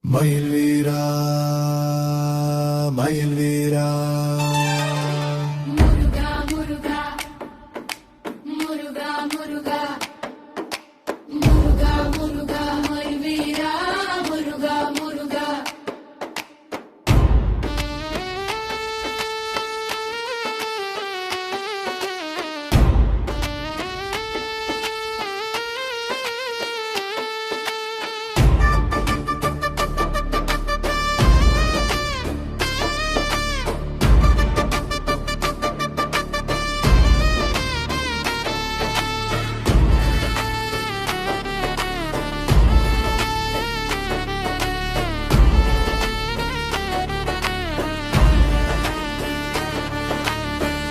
மயில் வீரா மயில் வீரா முருகா முருகா முருகா முருகா முருகா முருகா மயில் வீரா முருகா முருகா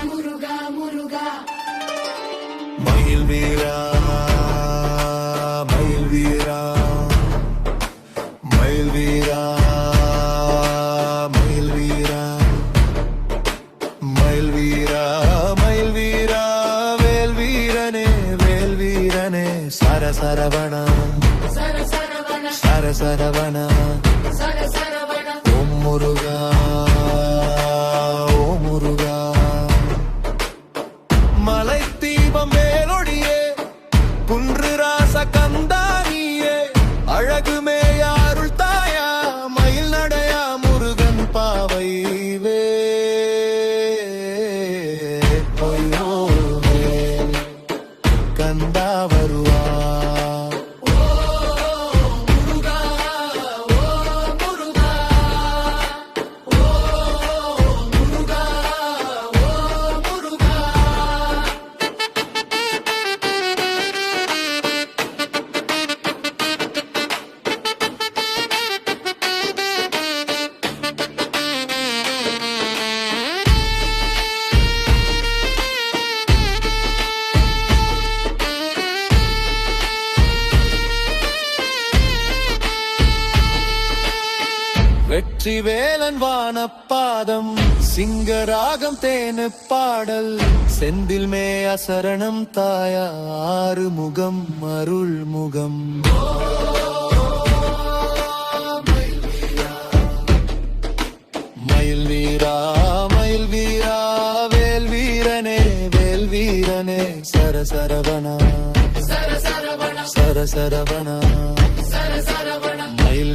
முருகா முருகா மயில் வீரா மயில் வீரா மயில் வீரா மயில் வீரா மயில் வீரா மயில் வீரா வேல் வீரனே சரசரவணா சரசரவன சரசரவணா சரசரவன ஓம் முருகா ஓம் முருகா மலை தீபம் மேலொடியே குன்று ராச கந்தானியே அழகுமே அருள் தாயா மயில் நடையா முருகன் பாவை கந்தா வருவா முருகா ஓ முருகா ஓ முருகா ஓ முருகா வெற்றி வேலன் வானப்பாதம் சிங்கராகம் தேனு பாடல் செந்தில் மே அசரணம் தாயா ஆறு முகம் அருள் முகம் மயில் வீரா மயில் வீரா வேல் வீரனே சரசரவணா சரசரவன சரசரவணா சரசரவன மயில்